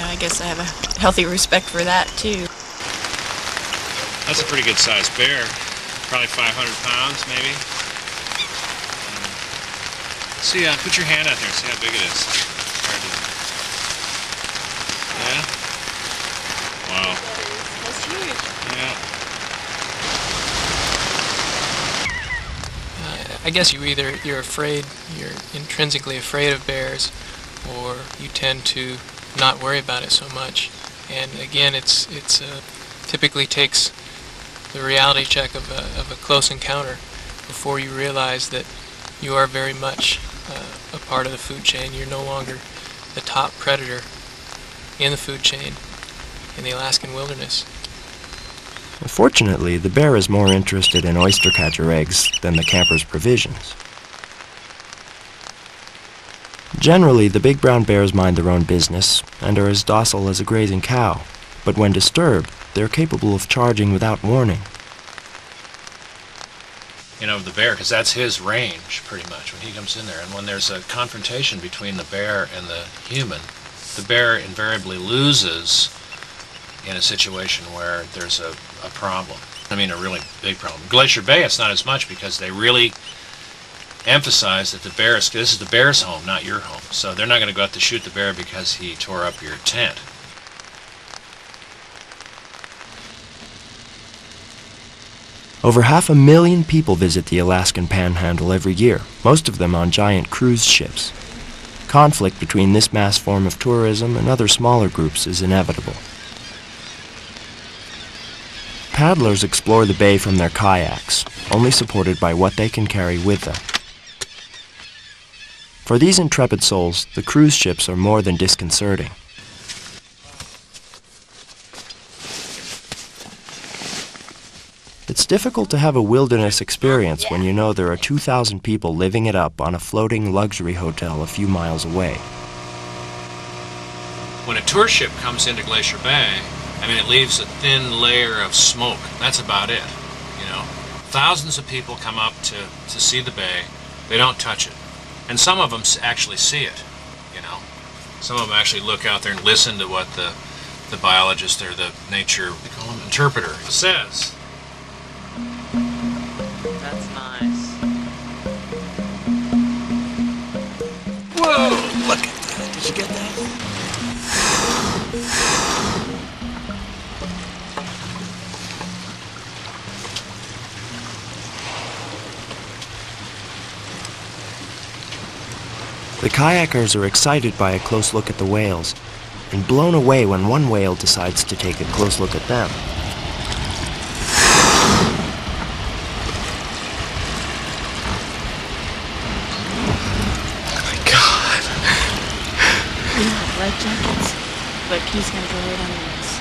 I guess I have a healthy respect for that, too. That's a pretty good sized bear. Probably 500 pounds, maybe. See, put your hand out there and see how big it is. Yeah? Wow. That's huge. Yeah. I guess you're afraid, you're intrinsically afraid of bears, or you tend to not worry about it so much. And again, it's typically takes the reality check of a close encounter before you realize that you are very much a part of the food chain. You're no longer the top predator in the food chain in the Alaskan wilderness. Unfortunately, the bear is more interested in oystercatcher eggs than the camper's provisions. Generally, the big brown bears mind their own business and are as docile as a grazing cow, but when disturbed, they're capable of charging without warning. The bear, because that's his range, pretty much, when he comes in there. And when there's a confrontation between the bear and the human, the bear invariably loses in a situation where there's a problem. I mean, a really big problem. Glacier Bay, it's not as much because they really emphasize that this is the bear's home, not your home. So they're not going to go out to shoot the bear because he tore up your tent. Over 500,000 people visit the Alaskan Panhandle every year, most of them on giant cruise ships. Conflict between this mass form of tourism and other smaller groups is inevitable. Paddlers explore the bay from their kayaks, only supported by what they can carry with them. For these intrepid souls, the cruise ships are more than disconcerting. It's difficult to have a wilderness experience when you know there are 2,000 people living it up on a floating luxury hotel a few miles away. When a tour ship comes into Glacier Bay, it leaves a thin layer of smoke. That's about it, Thousands of people come up to see the bay. They don't touch it. And some of them actually see it, Some of them actually look out there and listen to what the biologist or the nature, we call him interpreter, says. That's nice. Whoa! Look at that. Did you get that? The kayakers are excited by a close look at the whales, and blown away when one whale decides to take a close look at them. Oh my God. We don't have life jackets, but he's gonna go right under us.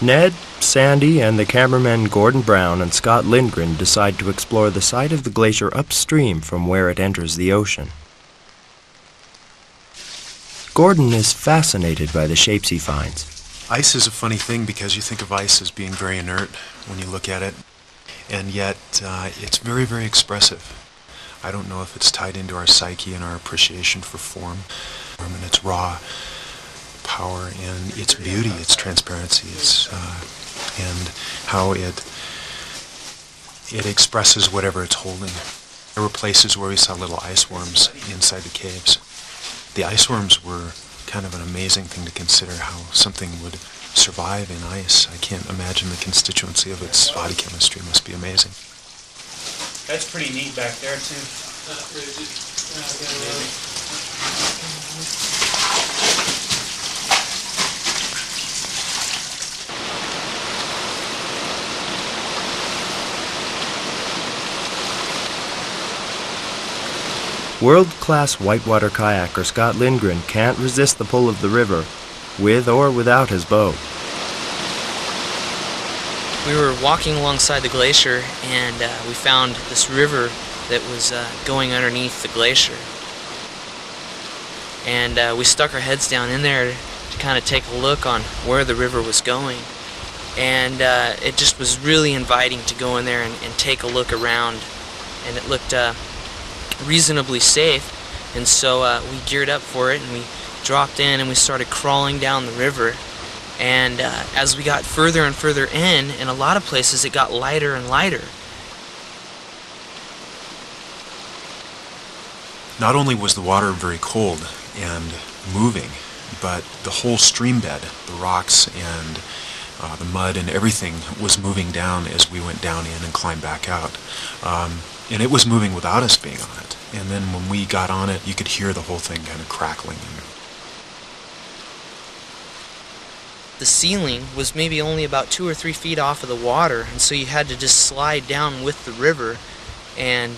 Ned, Sandy, and the cameramen Gordon Brown and Scott Lindgren decide to explore the side of the glacier upstream from where it enters the ocean. Gordon is fascinated by the shapes he finds. Ice is a funny thing because you think of ice as being very inert when you look at it, and yet it's very, very expressive. I don't know if it's tied into our psyche and our appreciation for form and its raw power and its beauty, its transparency, and how it expresses whatever it's holding. There were places where we saw little ice worms inside the caves. The ice worms were kind of an amazing thing to consider, how something would survive in ice. I can't imagine the constituency of its body chemistry. It must be amazing. That's pretty neat back there, too. World-class whitewater kayaker Scott Lindgren can't resist the pull of the river, with or without his boat. We were walking alongside the glacier, and we found this river that was going underneath the glacier. And we stuck our heads down in there to kind of take a look on where the river was going. And it just was really inviting to go in there and take a look around. And it looked reasonably safe. And so we geared up for it, and we dropped in and we started crawling down the river. And as we got further and further in a lot of places it got lighter and lighter. Not only was the water very cold and moving, but the whole stream bed, the rocks and the mud and everything was moving down as we went down in and climbed back out. And it was moving without us being on it. And then when we got on it, you could hear the whole thing kind of crackling. The ceiling was maybe only about 2 or 3 feet off of the water, and so you had to just slide down with the river, and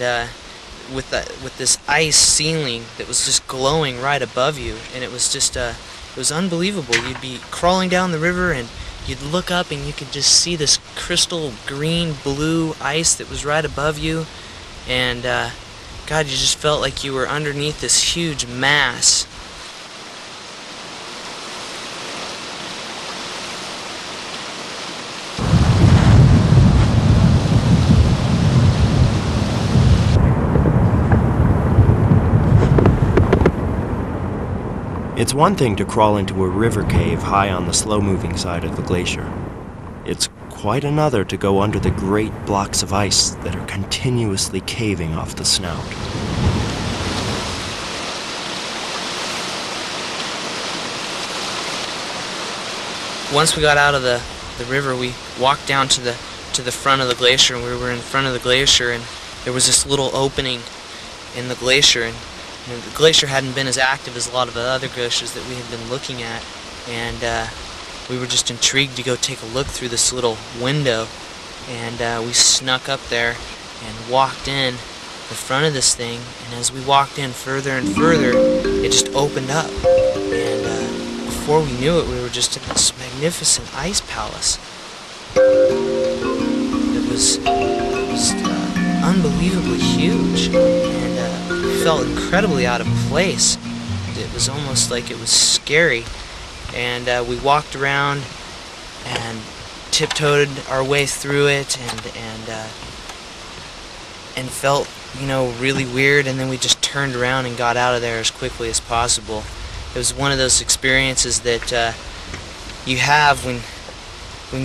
with this ice ceiling that was just glowing right above you, and it was just it was unbelievable. You'd be crawling down the river and you'd look up and you could just see this crystal green blue ice that was right above you, and God, you just felt like you were underneath this huge mass. It's one thing to crawl into a river cave high on the slow-moving side of the glacier. It's quite another to go under the great blocks of ice that are continuously caving off the snout. Once we got out of the river, we walked down to the front of the glacier, and we were in front of the glacier, and there was this little opening in the glacier, and the glacier hadn't been as active as a lot of the other glaciers that we had been looking at, and we were just intrigued to go take a look through this little window, and we snuck up there and walked in the front of this thing, and as we walked in further and further, it just opened up, and before we knew it, we were just in this magnificent ice palace. It was unbelievably huge, and felt incredibly out of place. It was almost like it was scary, and we walked around and tiptoed our way through it, and felt, you know, really weird, and then we just turned around and got out of there as quickly as possible. It was one of those experiences that you have when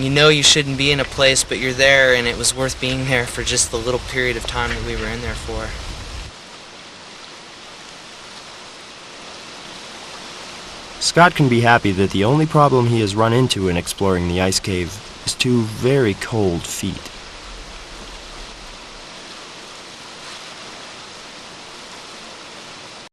you know you shouldn't be in a place, but you're there, and it was worth being there for just the little period of time that we were in there for. Scott can be happy that the only problem he has run into in exploring the ice cave is 2 very cold feet.